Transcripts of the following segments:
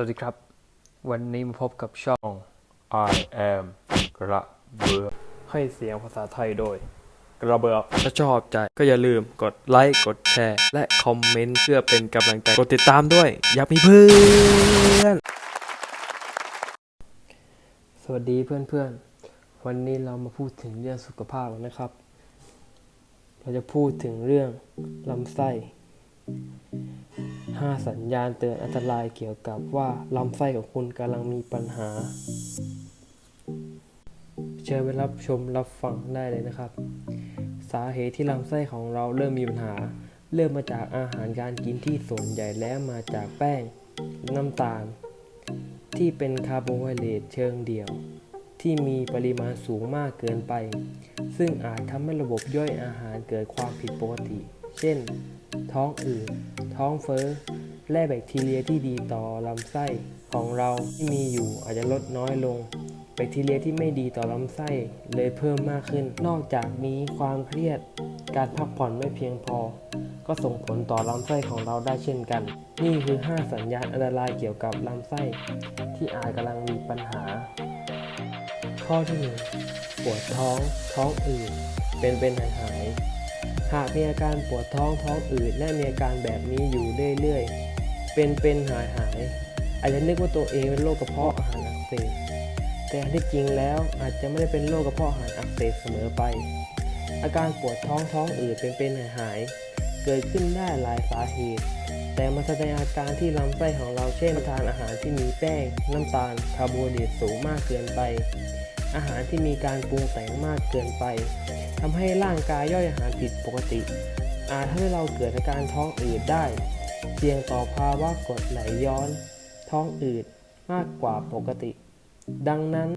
วัสดีครับวันนี้มาพบกับช่อง I am กระเบือให้เสียงภาษาไทยโดยกระเบือถ้าชอบใจก็อย่าลืมกดไลค์กดแชร์และคอมเมนต์เพื่อเป็นกำลังใจกดติดตามด้วยอยากมีเพื่อนสวัสดีเพื่อนๆวันนี้เรามาพูดถึงเรื่องสุขภาพกันนะครับเราจะพูดถึงเรื่องลำไส้5 สัญญาณเตือนอันตรายเกี่ยวกับว่าลำไส้ของคุณกำลังมีปัญหาเชิญไปรับชมรับฟังได้เลยนะครับสาเหตุที่ลำไส้ของเราเริ่มมีปัญหาเริ่มมาจากอาหารการกินที่ส่วนใหญ่แล้วมาจากแป้งน้ำตาลที่เป็นคาร์โบไฮเดรตเชิงเดี่ยวที่มีปริมาณสูงมากเกินไปซึ่งอาจทำให้ระบบย่อยอาหารเกิดความผิดปกติเช่นท้องอืดท้องเฟ้อและแบคทีเรียที่ดีต่อลำไส้ของเราที่มีอยู่อาจจะลดน้อยลงแบคทีเรียที่ไม่ดีต่อลำไส้เลยเพิ่มมากขึ้นนอกจากนี้ความเครียดการพักผ่อนไม่เพียงพอก็ส่งผลต่อลำไส้ของเราได้เช่นกันนี่คือ5 สัญญาณอันตรายเกี่ยวกับลำไส้ที่อาจกำลังมีปัญหาข้อที่1ปวดท้องอืดเป็นหายหากมีอาการปวดท้องอืดและมีอาการแบบนี้อยู่เรื่อยๆเป็นหายอาจจะนึกว่าตัวเองเป็นโรคกระเพาะอาหารอักเสบแต่ที่จริงแล้วอาจจะไม่ได้เป็นโรคกระเพาะอาหารอักเสบเสมอไปอาการปวดท้องอืดเป็นหายเกิดขึ้นได้หลายสาเหตุแต่มาแสดงอาการที่ลำไส้ของเราเช่นทานอาหารที่มีแป้งน้ำตาลคาร์โบไฮเดรตสูงมากเกินไปอาหารที่มีการปรุงแต่งมากเกินไปทำให้ร่างกายย่อยอาหารผิดปกติอาจทำให้เราเกิดอาการท้องอืดได้เสี่ยงต่อภาวะกรดไหลย้อนท้องอืดมากกว่าปกติดังนั้น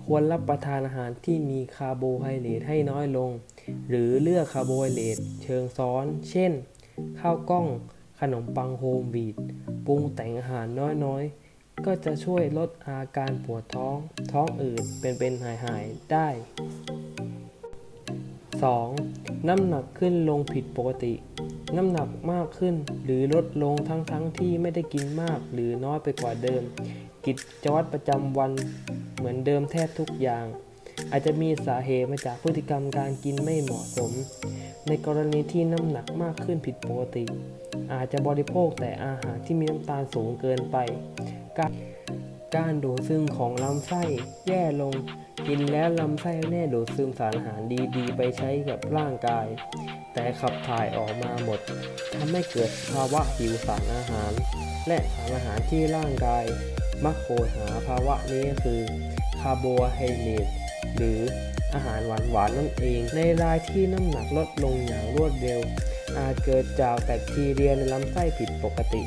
ควรรับประทานอาหารที่มีคาร์โบไฮเดรตให้น้อยลงหรือเลือกคาร์โบไฮเดรตเชิงซ้อนเช่นข้าวกล้องขนมปังโฮมวีตปรุงแต่งอาหารน้อยๆก็จะช่วยลดอาการปวดท้องอืดเป็นหายได้ 2. น้ำหนักขึ้นลงผิดปกติน้ำหนักมากขึ้นหรือลดลงทั้งที่ไม่ได้กินมากหรือน้อยไปกว่าเดิมกิจวัตรประจำวันเหมือนเดิมแทบทุกอย่างอาจจะมีสาเหตุมาจากพฤติกรรมการกินไม่เหมาะสมในกรณีที่น้ำหนักมากขึ้นผิดปกติอาจจะบริโภคแต่อาหารที่มีน้ำตาลสูงเกินไปการดูดซึมของลำไส้แย่ลงกินแล้วลำไส้แน่ดูดซึมสารอาหารดีๆไปใช้กับร่างกายแต่ขับถ่ายออกมาหมดทำให้เกิดภาวะหิวสารอาหารและสารอาหารที่ร่างกายมักโหยหาภาวะนี้คือคาร์โบไฮเดรตหรืออาหารหวานนั่นเองในรายที่น้ำหนักลดลงอย่างรวดเร็วอาจเกิดจากแบคทีเรียในลำไส้ผิดปกติ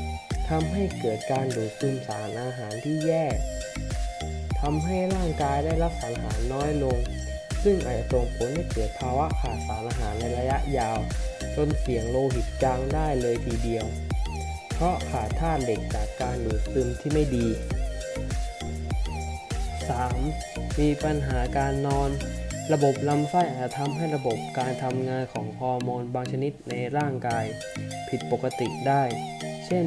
ทำให้เกิดการดูดซึมสารอาหารที่แย่ทำให้ร่างกายได้รับสารอาหารน้อยลงซึ่งอาจจะส่งผลให้เกิดภาวะขาดสารอาหารในระยะยาวจนเสี่ยงโลหิตจางได้เลยทีเดียวเพราะขาดธาตุเหล็กจากการดูดซึมที่ไม่ดี 3. มีปัญหาการนอนระบบลำไส้อาจจะทำให้ระบบการทำงานของฮอร์โมนบางชนิดในร่างกายผิดปกติได้เช่น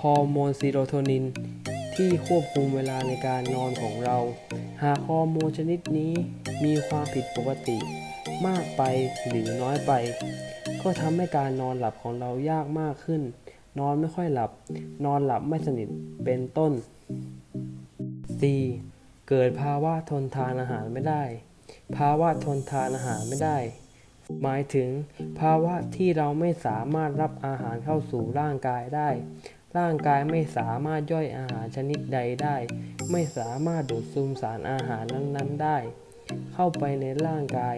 ฮอร์โมนซีโรโทนินที่ควบคุมเวลาในการนอนของเราหากฮอร์โมนชนิดนี้มีความผิดปกติมากไปหรือน้อยไปก็ทำให้การนอนหลับของเรายากมากขึ้นนอนไม่ค่อยหลับนอนหลับไม่สนิทเป็นต้น 4. เกิดภาวะทนทานอาหารไม่ได้ภาวะทนทานอาหารไม่ได้หมายถึงภาวะที่เราไม่สามารถรับอาหารเข้าสู่ร่างกายได้ร่างกายไม่สามารถย่อยอาหารชนิดใดได้ไม่สามารถดูดซึมสารอาหารนั้นๆได้เข้าไปในร่างกาย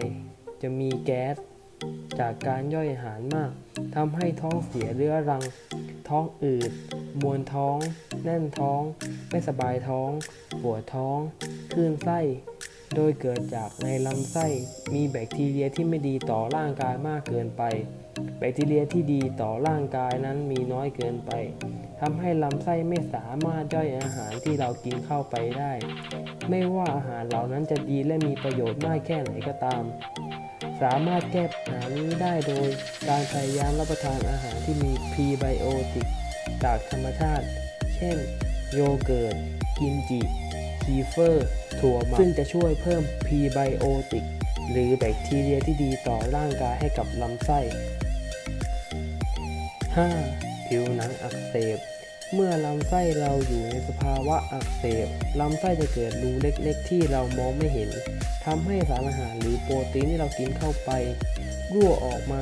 จะมีแก๊สจากการย่อยอาหารมากทำให้ท้องเสียเรื้อรังท้องอืดมวนท้องแน่นท้องไม่สบายท้องปวดท้องคลื่นไส้โดยเกิดจากในลำไส้มีแบคทีเรียที่ไม่ดีต่อร่างกายมากเกินไปแบคทีเรียที่ดีต่อร่างกายนั้นมีน้อยเกินไปทำให้ลำไส้ไม่สามารถย่อยอาหารที่เรากินเข้าไปได้ไม่ว่าอาหารเหล่านั้นจะดีและมีประโยชน์มากแค่ไหนก็ตามสามารถแก้ปัญหานี้ได้โดยการพยายามรับประทานอาหารที่มีพรีไบโอติกจากธรรมชาติเช่น โยเกิร์ต กิมจิ คีเฟอร์ ถั่วหมักซึ่งจะช่วยเพิ่มพรีไบโอติกหรือแบคทีเรียที่ดีต่อร่างกายให้กับลำไส้ 5. ผิวหนังอักเสบ เมื่อลำไส้เราอยู่ในสภาวะอักเสบ ลำไส้จะเกิดรูเล็กๆที่เรามองไม่เห็น ทำให้สารอาหารหรือโปรตีนที่เรากินเข้าไปรั่วออกมา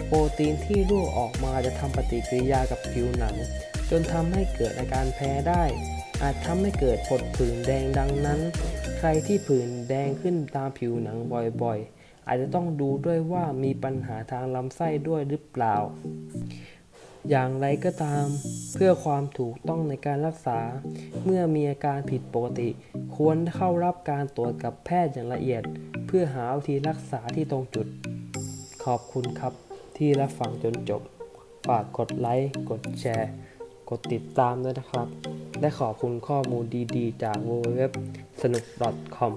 โปรตีนที่รั่วออกมาจะทำปฏิกิริยากับผิวหนัง จนทำให้เกิดอาการแพ้ได้ อาจทำให้เกิดผดผื่นแดงดังนั้น ใครที่ผื่นแดงขึ้นตามผิวหนังบ่อยๆ อาจจะต้องดูด้วยว่ามีปัญหาทางลำไส้ด้วยหรือเปล่า อย่างไรก็ตามเพื่อความถูกต้องในการรักษา เมื่อมีอาการผิดปกติ ควรเข้ารับการตรวจกับแพทย์อย่างละเอียด เพื่อหาวิธีรักษาที่ตรงจุด ขอบคุณครับที่รับฟังจนจบ ฝากกดไลค์ กดแชร์ กดติดตามด้วยนะครับ และขอบคุณข้อมูลดีๆจาก www.sanuk.com